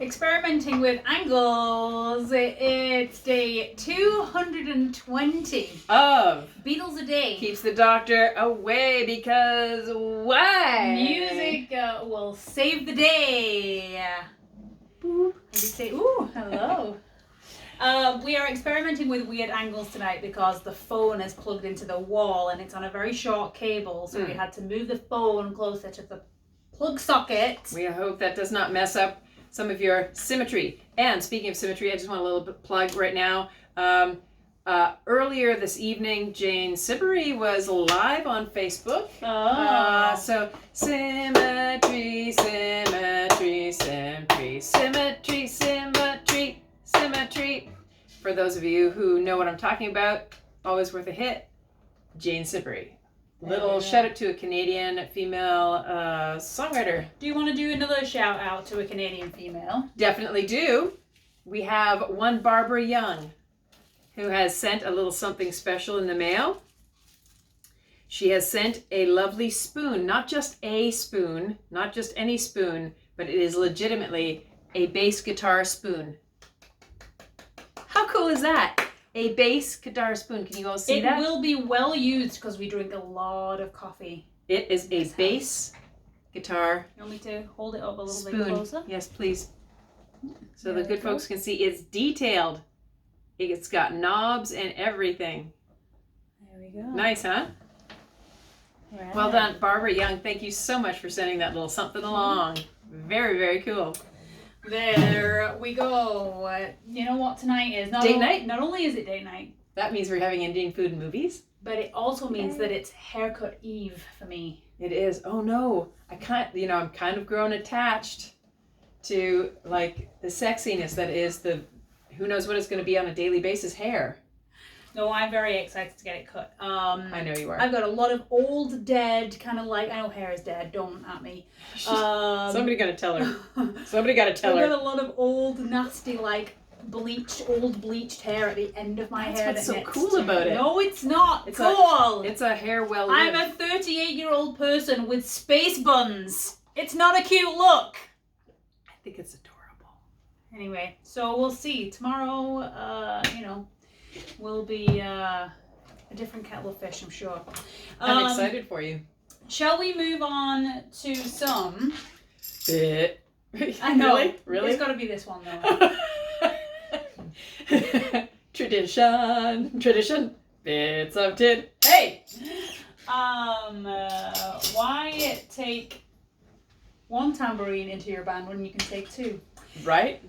Experimenting with angles. It's day 220 of Beatles-a-Day. Keeps the Doctor Away because why? Music will save the day. Boop. And you say, ooh, hello. We are experimenting with weird angles tonight because the phone is plugged into the wall and it's on a very short cable, so we had to move the phone closer to the plug socket. We hope that does not mess up some of your symmetry. And speaking of symmetry, I just want a little bit plug right now. Earlier this evening, Jane Siberry was live on Facebook. So symmetry, symmetry, symmetry, symmetry, symmetry, symmetry. For those of you who know what I'm talking about, always worth a hit. Jane Siberry. Little shout out to a Canadian female songwriter. Do you want to do another shout out to a Canadian female? Definitely do. We have one Barbara Young who has sent a little something special in the mail. She has sent a lovely spoon, not just a spoon, not just any spoon, but it is legitimately a bass guitar spoon. How cool is that? A bass guitar spoon. Can you all see that? It will be well used because we drink a lot of coffee. It is a bass guitar You want me to hold it up a little spoon. bit closer? Yes, please. So There the we good go. folks can see it's detailed. It's got knobs and everything. There we go. Nice, huh? Right. Well done, Barbara Young. Thank you so much for sending that little something along. Very, very cool. There we go. You know what tonight is? Date night? Not only is it date night, That means we're having Indian food and movies. but it also means that it's haircut eve for me. It is. Oh no, I'm kind of grown attached to like the sexiness that is the, who knows what it's going to be on a daily basis hair. No, I'm very excited to get it cut. I know you are. I've got a lot of old, dead, kind of like, I know hair is dead, don't at me. Somebody got to tell her. Somebody got to tell I've her. got a lot of old, nasty, like, bleached hair at the end of my hair. What's that so gets cool to- about it. No, it's not It's cool. It's a hair well I'm lived. a 38-year-old person with space buns. It's not a cute look. I think it's adorable. Anyway, so we'll see. Tomorrow, will be a different kettle of fish, I'm sure. I'm excited for you. Shall we move on to some... I know. Really? It's got to be this one, though. Tradition. Bits of tid. Hey! Why take one tambourine into your band when you can take two? Right?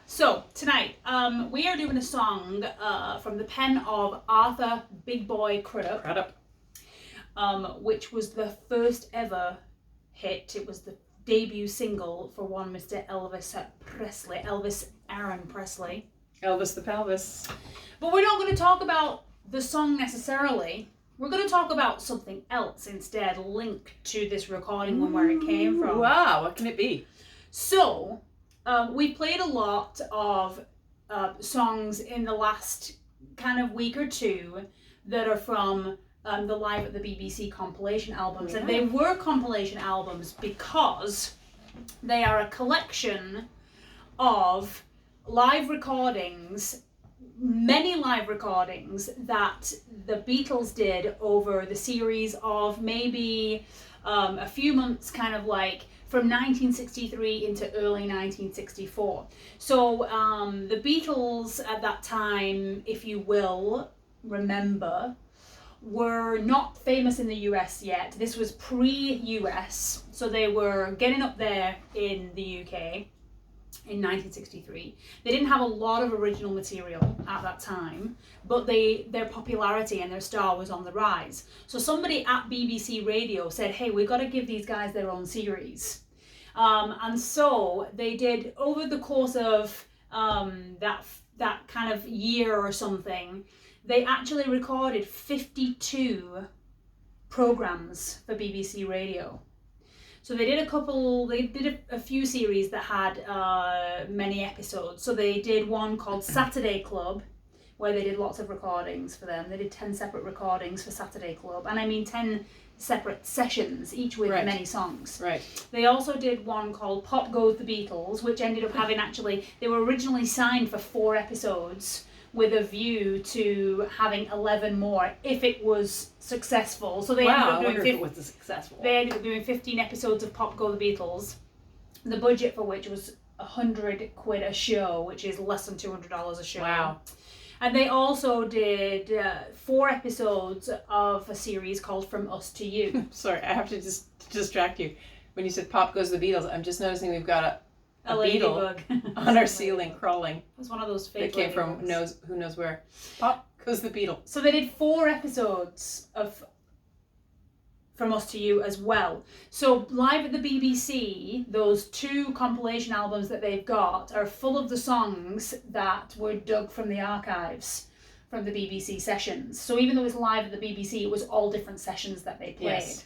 So, tonight, we are doing a song from the pen of Arthur Big Boy Crudup, which was the first ever hit. It was the debut single for one Mr. Elvis Aaron Presley. Elvis the Pelvis. But we're not going to talk about the song necessarily. We're going to talk about something else instead, linked to this recording and where it came from. Wow, what can it be? So, we played a lot of songs in the last kind of week or two that are from the Live at the BBC compilation albums. Yeah. And they were compilation albums because they are a collection of live recordings, many live recordings that the Beatles did over the series of maybe a few months, kind of like from 1963 into early 1964. So the Beatles at that time, if you will remember, were not famous in the US yet. This was pre-US, so they were getting up there in the UK in 1963. They didn't have a lot of original material at that time, but their popularity and their star was on the rise. So somebody at BBC Radio said, hey, we've got to give these guys their own series. And so they did, over the course of that kind of year or something, they actually recorded 52 programs for BBC Radio. So they did a few series that had many episodes. So they did one called Saturday Club, where they did lots of recordings for them. They did 10 separate recordings for Saturday Club. And I mean 10 separate sessions, each with Right. many songs. Right. They also did one called Pop Goes the Beatles, which ended up having they were originally signed for 4 episodes with a view to having 11 more if it was successful. So they ended Wow, up I doing wonder if it was successful. They ended up doing 15 episodes of Pop Go the Beatles, the budget for which was £100 a show, which is less than $200 a show. Wow. And they also did 4 episodes of a series called From Us to You. Sorry, I have to just distract you. When you said Pop Goes the Beatles, I'm just noticing we've got a beetle ladybug on our ceiling crawling. It's one of those fake That came from ladybugs. who knows where. Pop Goes the Beetle. So they did 4 episodes of From Us to You as well. So live at the BBC, those 2 compilation albums that they've got are full of the songs that were dug from the archives from the BBC sessions. So even though it's live at the BBC, it was all different sessions that they played. Yes.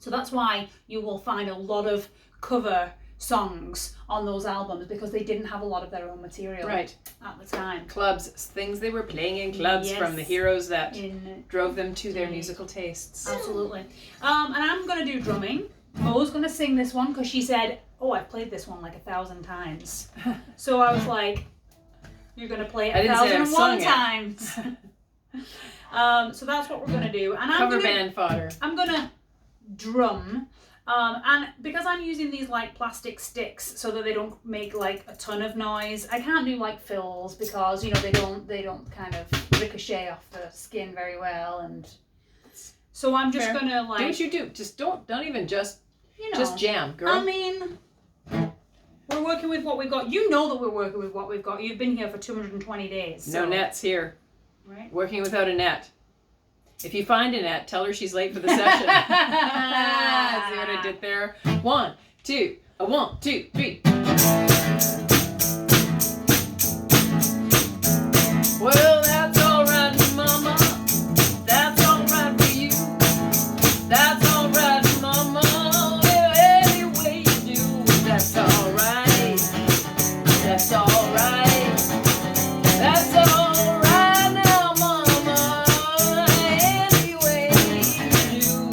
So that's why you will find a lot of cover songs on those albums, because they didn't have a lot of their own material Right. at the time. Clubs, things they were playing in clubs Yes. from the heroes that In drove them to their musical tastes. Absolutely. And I'm going to do drumming. Mo's going to sing this one because she said, oh, I've played this one like 1,000 times. So I was like, you're going to play I it didn't say I've 1,001 sung it. times. So that's what we're going to do. And Cover band fodder. I'm going to drum. And because I'm using these like plastic sticks so that they don't make like a ton of noise, I can't do like fills because, you know, they don't kind of ricochet off the skin very well, and so I'm just Fair. gonna like Do what you do. Just don't even just you know, just jam, girl. I mean, we're working with what we've got. You know that we're working with what we've got. You've been here for 220 days. No So, nets here. right? Working without a net. If you find a net, tell her she's late for the session. See what I did there? 1, 2, 1, 2, 3. Well, that's all right, mama. That's all right for you. That's all right, mama. Well, any way you do, that's all right. That's all right. That's all right now, mama. Any way you do.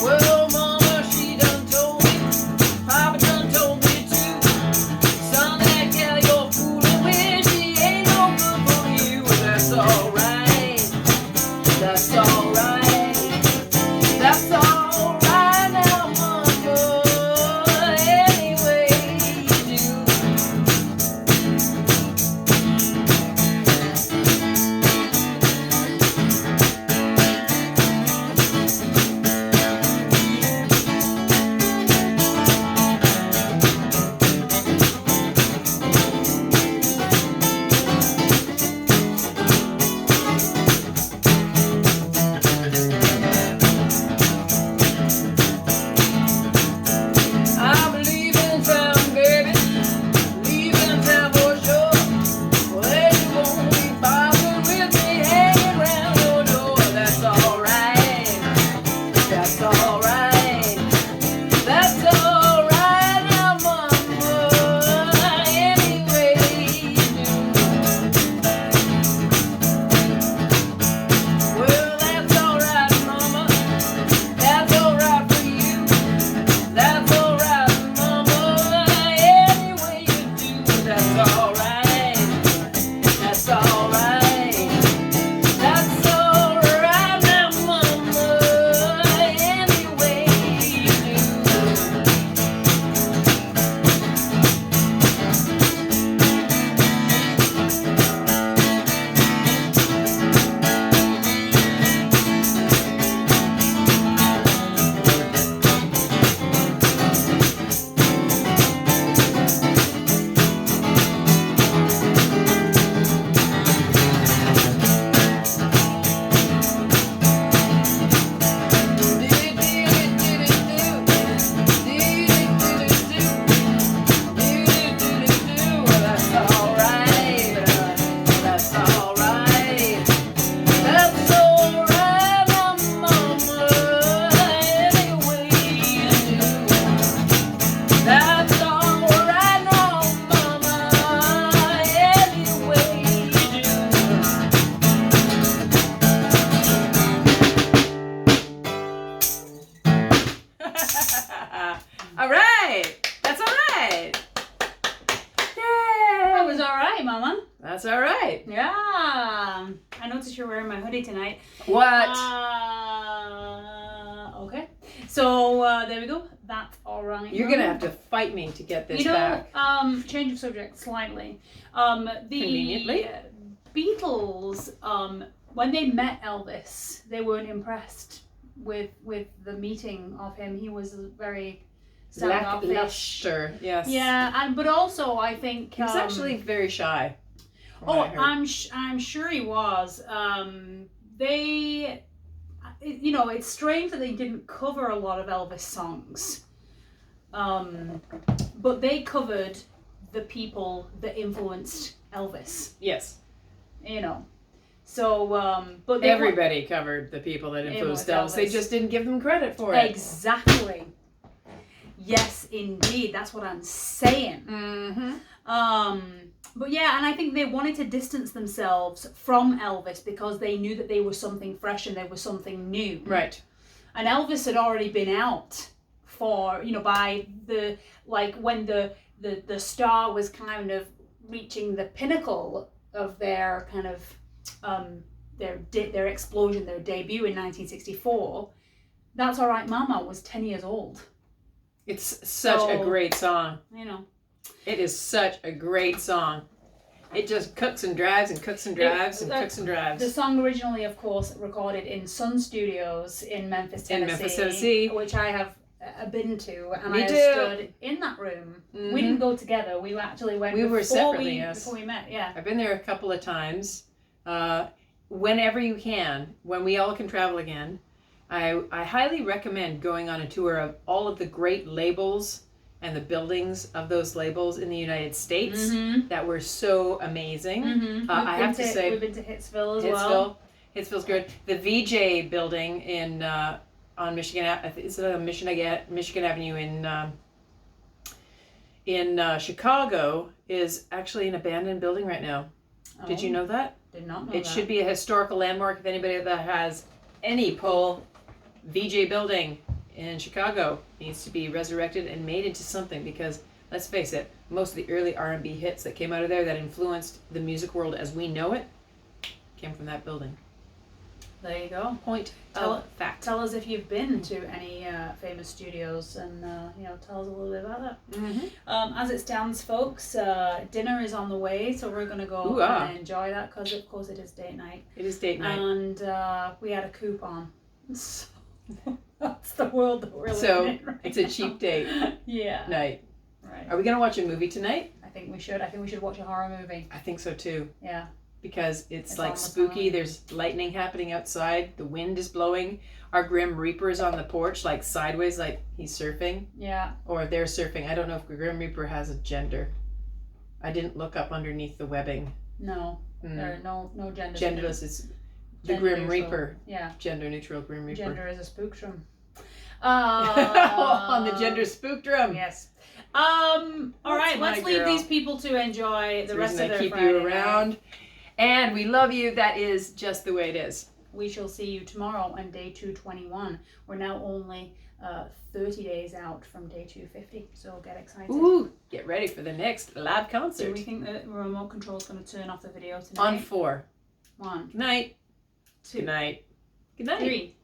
Well, mama, sure wearing my hoodie tonight. What? Okay. So there we go. That's all right. You're gonna have to fight me to get this you know, back. Change of subject slightly. The Conveniently. Beatles, when they met Elvis, they weren't impressed with the meeting of him. He was very standoffish. Lackluster, yes. Yeah, but also I think He was actually very shy. Oh, I'm sure he was. It's strange that they didn't cover a lot of Elvis songs. But they covered the people that influenced Elvis. Yes. So, but everybody covered the people that influenced Elvis. They just didn't give them credit for it. Exactly. Yes, indeed. That's what I'm saying. Mm-hmm. But yeah, and I think they wanted to distance themselves from Elvis because they knew that they were something fresh and they were something new. Right. And Elvis had already been out for, by when the star was kind of reaching the pinnacle of their kind of their explosion, their debut in 1964. That's All Right Mama was 10 years old. It's such a great song. It is such a great song. It just cooks and drives and cooks and drives and cooks and drives. The song originally, of course, recorded in Sun Studios in Memphis, Tennessee. Which I have been to, and I stood in that room. Mm-hmm. We didn't go together. We actually went. We were separately, yes. Before we met, yeah. I've been there a couple of times. Whenever you can, when we all can travel again, I highly recommend going on a tour of all of the great labels and the buildings of those labels in the United States that were so amazing. Mm-hmm. I have to say, we've been to Hitsville as well. Hitsville's good. The VJ building on Michigan Avenue in Chicago is actually an abandoned building right now. Oh. Did you know that? Did not know that. It should be a historical landmark. If anybody that has any pull, VJ building in Chicago needs to be resurrected and made into something, because let's face it, most of the early R&B hits that came out of there that influenced the music world as we know it came from that building. There you go. Point fact. Tell us if you've been to any famous studios, and tell us a little bit about that. Mm-hmm. As it stands, folks, dinner is on the way, so we're going to go and enjoy that, because of course it is date night. It is date night. And we had a coupon. So that's the world that we're living in right it's a cheap date night. Right. Are we going to watch a movie tonight? I think we should. I think we should watch a horror movie. I think so too. Yeah. Because it's like spooky. There's lightning happening outside. The wind is blowing. Our Grim Reaper is on the porch, like sideways, like he's surfing. Yeah. Or they're surfing. I don't know if Grim Reaper has a gender. I didn't look up underneath the webbing. No. There are no genders. Genderless is the Grim neutral. Reaper. Yeah. Gender neutral Grim Reaper. Gender is a spooktrum. On the gender spooktrum. Yes. All right. Let's leave these people to enjoy the rest of their keep Friday you around. Night. And we love you. That is just the way it is. We shall see you tomorrow on day 221. We're now only 30 days out from day 250, so get excited. Ooh, get ready for the next live concert. Do we think the remote control is going to turn off the video tonight? On 4. 1. Good night. 2. Good night. Good night. 3.